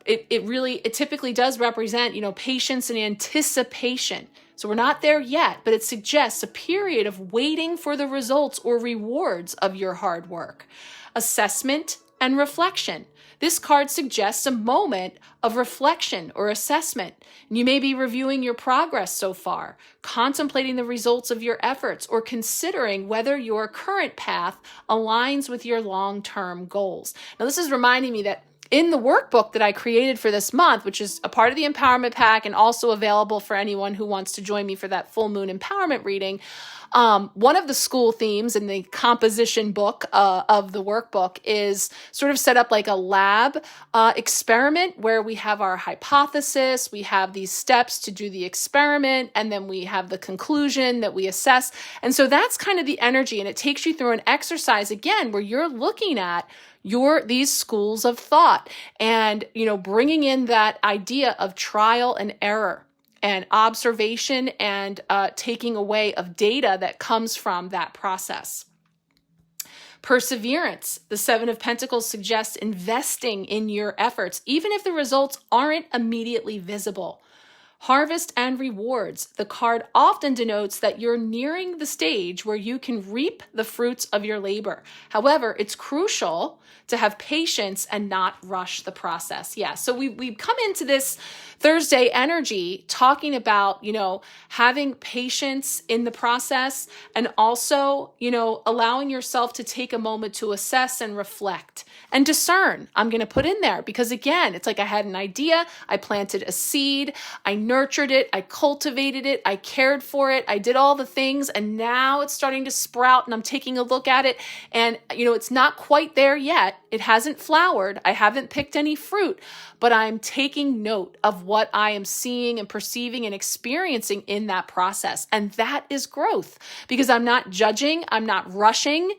It typically does represent, patience and anticipation. So we're not there yet, but it suggests a period of waiting for the results or rewards of your hard work. Assessment and reflection. This card suggests a moment of reflection or assessment. You may be reviewing your progress so far, contemplating the results of your efforts, or considering whether your current path aligns with your long-term goals. Now, this is reminding me that in the workbook that I created for this month, which is a part of the Empowerment Pack and also available for anyone who wants to join me for that full moon empowerment reading, one of the school themes in the composition book of the workbook is sort of set up like a lab experiment where we have our hypothesis, we have these steps to do the experiment, and then we have the conclusion that we assess. And so that's kind of the energy, and it takes you through an exercise again where you're looking at these schools of thought and, bringing in that idea of trial and error and observation and taking away of data that comes from that process. Perseverance. The Seven of Pentacles suggests investing in your efforts, even if the results aren't immediately visible. Harvest and rewards. The card often denotes that you're nearing the stage where you can reap the fruits of your labor. However, it's crucial to have patience and not rush the process. Yeah, so we come into this Thursday energy talking about, having patience in the process and also, allowing yourself to take a moment to assess and reflect and discern. I'm going to put in there because again, it's like I had an idea, I planted a seed, I nurtured it, I cultivated it, I cared for it, I did all the things, and now it's starting to sprout and I'm taking a look at it and, it's not quite there yet. It hasn't flowered. I haven't picked any fruit, but I'm taking note of what I am seeing and perceiving and experiencing in that process. And that is growth because I'm not judging, I'm not rushing.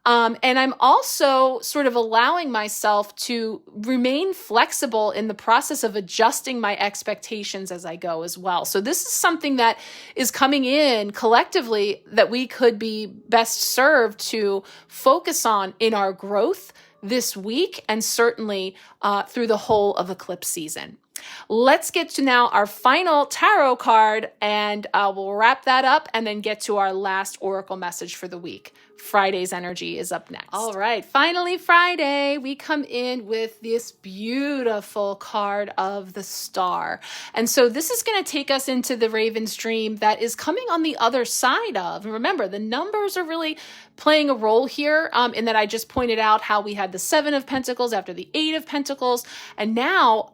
And I'm also sort of allowing myself to remain flexible in the process of adjusting my expectations as I go as well. So this is something that is coming in collectively that we could be best served to focus on in our growth this week and certainly through the whole of eclipse season. Let's get to now our final tarot card and we'll wrap that up and then get to our last oracle message for the week. Friday's energy is up next. All right, finally Friday, we come in with this beautiful card of the Star. And so this is going to take us into the Raven's dream that is coming on the other side of. And remember, the numbers are really playing a role here in that I just pointed out how we had the Seven of Pentacles after the Eight of Pentacles. And now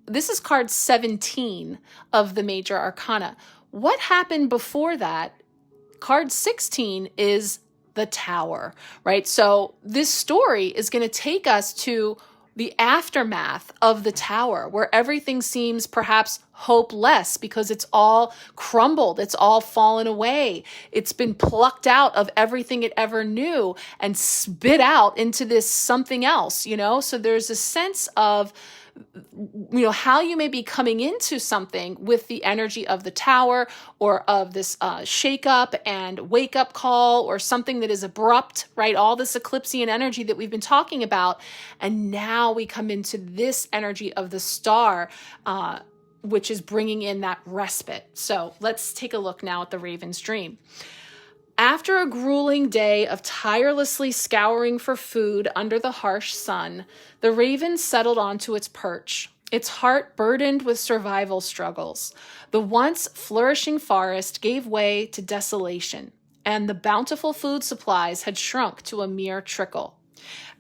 this is card 17 of the major arcana. What happened before that? Card 16 is the Tower, right? So this story is going to take us to the aftermath of the Tower, where everything seems perhaps hopeless because it's all crumbled. It's all fallen away. It's been plucked out of everything it ever knew and spit out into this something else, So there's a sense of how you may be coming into something with the energy of the tower or of this shake up and wake up call or something that is abrupt, right? All this eclipsean energy that we've been talking about. And now we come into this energy of the star, which is bringing in that respite. So let's take a look now at the Raven's dream. After a grueling day of tirelessly scouring for food under the harsh sun, the raven settled onto its perch, its heart burdened with survival struggles. The once flourishing forest gave way to desolation, and the bountiful food supplies had shrunk to a mere trickle.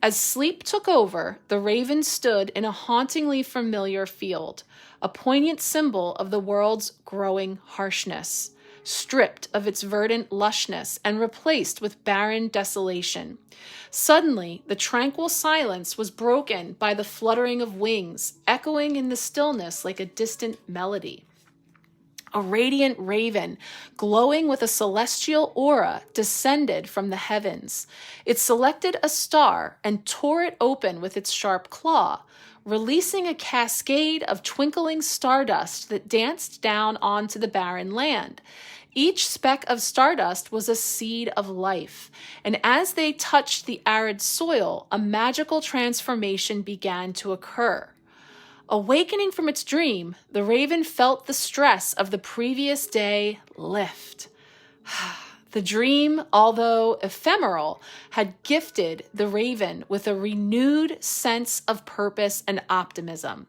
As sleep took over, the raven stood in a hauntingly familiar field, a poignant symbol of the world's growing harshness, stripped of its verdant lushness and replaced with barren desolation. Suddenly, the tranquil silence was broken by the fluttering of wings, echoing in the stillness like a distant melody. A radiant raven, glowing with a celestial aura, descended from the heavens. It selected a star and tore it open with its sharp claw, releasing a cascade of twinkling stardust that danced down onto the barren land. Each speck of stardust was a seed of life, and as they touched the arid soil, a magical transformation began to occur. Awakening from its dream, the raven felt the stress of the previous day lift. The dream, although ephemeral, had gifted the raven with a renewed sense of purpose and optimism.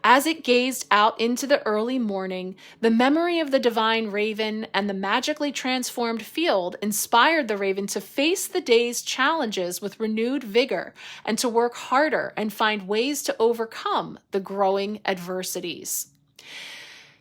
As it gazed out into the early morning, the memory of the divine raven and the magically transformed field inspired the raven to face the day's challenges with renewed vigor and to work harder and find ways to overcome the growing adversities.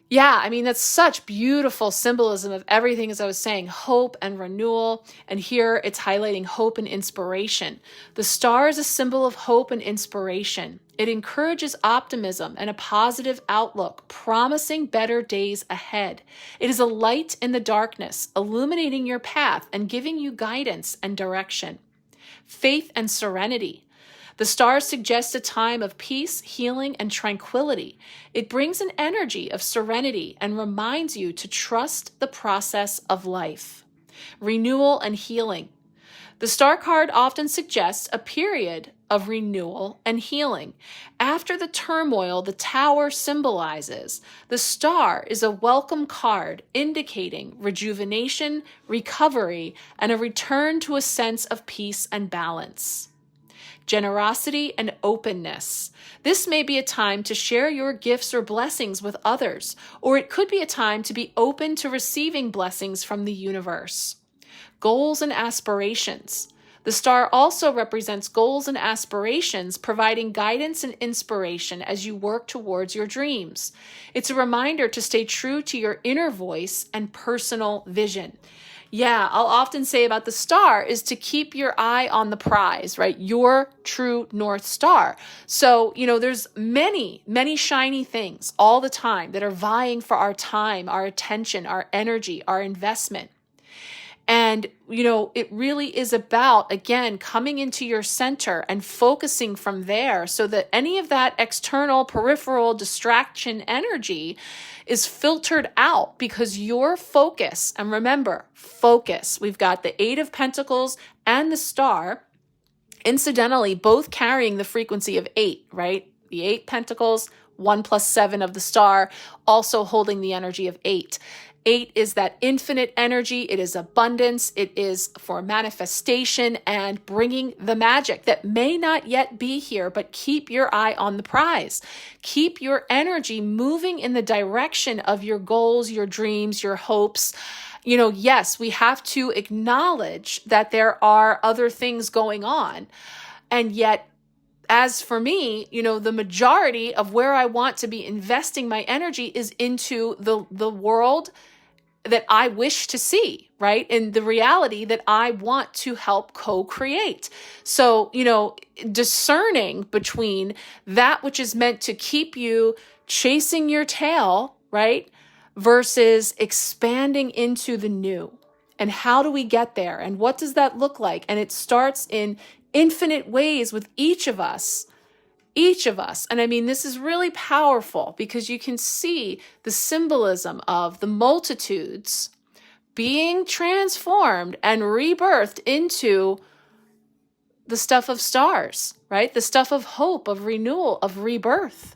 Yeah, I mean, that's such beautiful symbolism of everything, as I was saying, hope and renewal. And here it's highlighting hope and inspiration. The star is a symbol of hope and inspiration. It encourages optimism and a positive outlook, promising better days ahead. It is a light in the darkness, illuminating your path and giving you guidance and direction. Faith and serenity. The star suggests a time of peace, healing, and tranquility. It brings an energy of serenity and reminds you to trust the process of life. Renewal and healing. The star card often suggests a period of renewal and healing. After the turmoil the tower symbolizes, the star is a welcome card indicating rejuvenation, recovery, and a return to a sense of peace and balance. Generosity and openness. This may be a time to share your gifts or blessings with others, or it could be a time to be open to receiving blessings from the universe. Goals and aspirations. The star also represents goals and aspirations, providing guidance and inspiration as you work towards your dreams. It's a reminder to stay true to your inner voice and personal vision. Yeah, I'll often say about the star is to keep your eye on the prize, right? Your true North Star. So, there's many, many shiny things all the time that are vying for our time, our attention, our energy, our investment. And, it really is about, again, coming into your center and focusing from there so that any of that external, peripheral distraction energy is filtered out because your focus, and remember, focus, we've got the 8 of Pentacles and the star, incidentally, both carrying the frequency of 8, right? The 8 Pentacles, 1 + 7 of the star, also holding the energy of 8. 8 is that infinite energy. It is abundance. It is for manifestation and bringing the magic that may not yet be here, but keep your eye on the prize. Keep your energy moving in the direction of your goals, your dreams, your hopes. Yes, we have to acknowledge that there are other things going on. And yet, as for me, the majority of where I want to be investing my energy is into the world that I wish to see, right? And the reality that I want to help co-create. So, discerning between that which is meant to keep you chasing your tail, right? Versus expanding into the new. And how do we get there? And what does that look like? And it starts in infinite ways with each of us. each of us. And I mean, this is really powerful because you can see the symbolism of the multitudes being transformed and rebirthed into the stuff of stars, right? The stuff of hope, of renewal, of rebirth.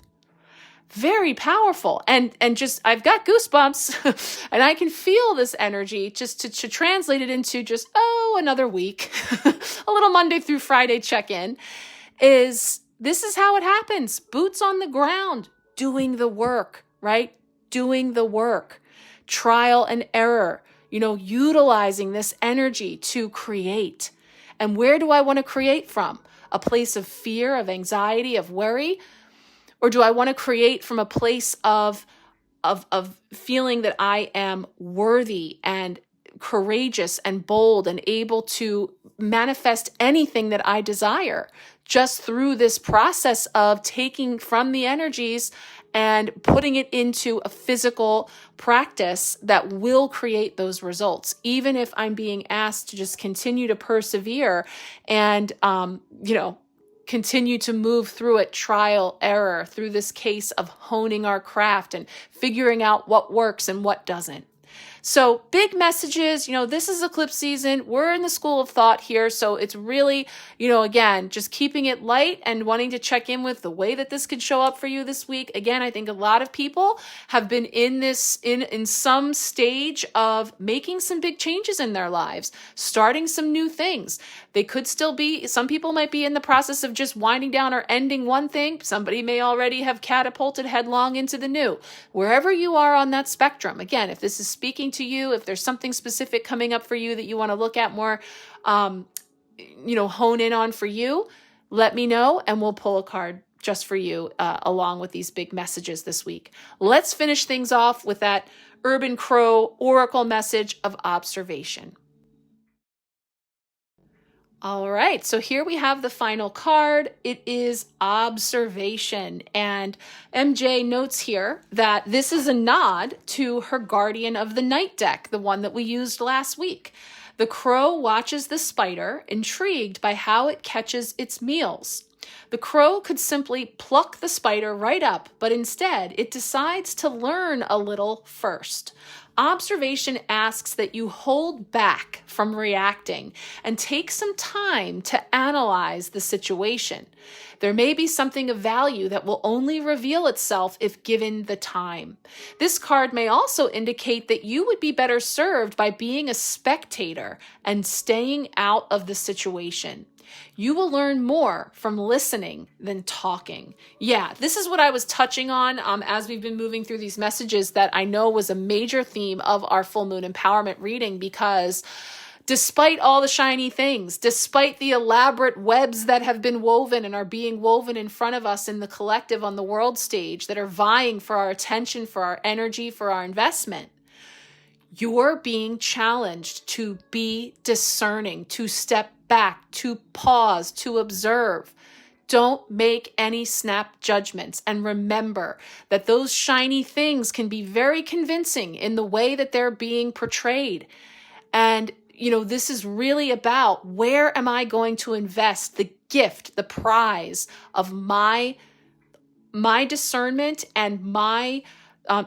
Very powerful. And just, I've got goosebumps and I can feel this energy just to translate it into just, another week, a little Monday through Friday check-in this is how it happens. Boots on the ground, doing the work, right? Doing the work, trial and error, utilizing this energy to create. And where do I want to create from? A place of fear, of anxiety, of worry? Or do I want to create from a place of feeling that I am worthy and courageous and bold and able to manifest anything that I desire just through this process of taking from the energies and putting it into a physical practice that will create those results, even if I'm being asked to just continue to persevere and, continue to move through it, trial, error, through this case of honing our craft and figuring out what works and what doesn't. So big messages, this is eclipse season. We're in the school of thought here. So it's really, again, just keeping it light and wanting to check in with the way that this could show up for you this week. Again, I think a lot of people have been in some stage of making some big changes in their lives, starting some new things. They could still be, some people might be in the process of just winding down or ending one thing. Somebody may already have catapulted headlong into the new. Wherever you are on that spectrum, again, if this is speaking to you, if there's something specific coming up for you that you want to look at more, hone in on for you, let me know and we'll pull a card just for you along with these big messages this week. Let's finish things off with that Urban Crow Oracle message of observation. All right, so here we have the final card. It is observation. And MJ notes here that this is a nod to her Guardian of the Night deck, the one that we used last week. The crow watches the spider, intrigued by how it catches its meals. The crow could simply pluck the spider right up, but instead it decides to learn a little first. Observation asks that you hold back from reacting and take some time to analyze the situation. There may be something of value that will only reveal itself if given the time. This card may also indicate that you would be better served by being a spectator and staying out of the situation. You will learn more from listening than talking. Yeah, this is what I was touching on as we've been moving through these messages that I know was a major theme of our full moon empowerment reading, because despite all the shiny things, despite the elaborate webs that have been woven and are being woven in front of us in the collective on the world stage that are vying for our attention, for our energy, for our investment, you're being challenged to be discerning, to step back, to pause, to observe. Don't make any snap judgments. And remember that those shiny things can be very convincing in the way that they're being portrayed. And, this is really about, where am I going to invest the gift, the prize of my discernment and my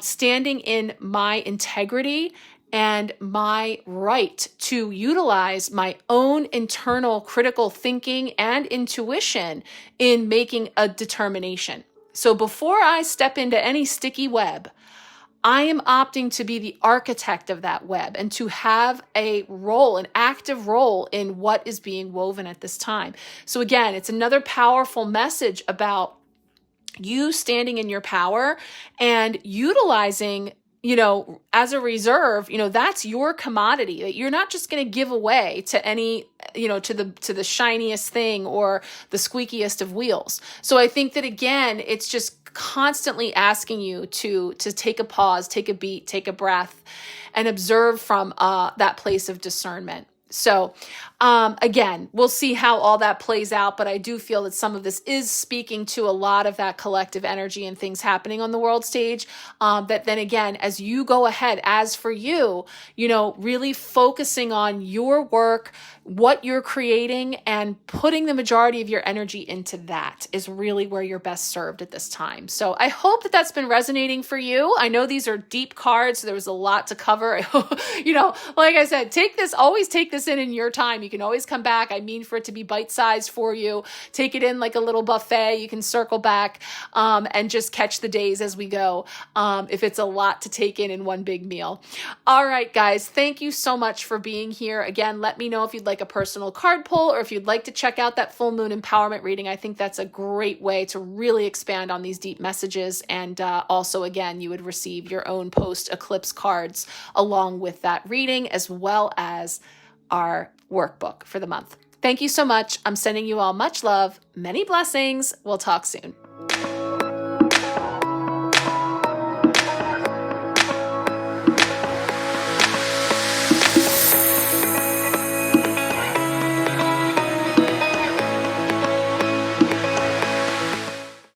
standing in my integrity and my right to utilize my own internal critical thinking and intuition in making a determination. So before I step into any sticky web, I am opting to be the architect of that web and to have a role, an active role in what is being woven at this time. So again, it's another powerful message about you standing in your power and utilizing, as a reserve, that's your commodity that you're not just going to give away to any, to the shiniest thing or the squeakiest of wheels. So I think that, again, it's just constantly asking you to take a pause, take a beat, take a breath, and observe from that place of discernment. So again, we'll see how all that plays out, but I do feel that some of this is speaking to a lot of that collective energy and things happening on the world stage. That then again, as you go ahead, as for you, really focusing on your work, what you're creating, and putting the majority of your energy into that is really where you're best served at this time. So I hope that that's been resonating for you. I know these are deep cards, so there was a lot to cover. Like I said, always take this in your time. You can always come back. I mean for it to be bite-sized for you. Take it in like a little buffet. You can circle back and just catch the days as we go if it's a lot to take in one big meal. All right, guys, thank you so much for being here. Again, let me know if you'd like a personal card pull or if you'd like to check out that full moon empowerment reading. I think that's a great way to really expand on these deep messages. And also, again, you would receive your own post eclipse cards along with that reading, as well as our workbook for the month. Thank you so much. I'm sending you all much love, many blessings. We'll talk soon.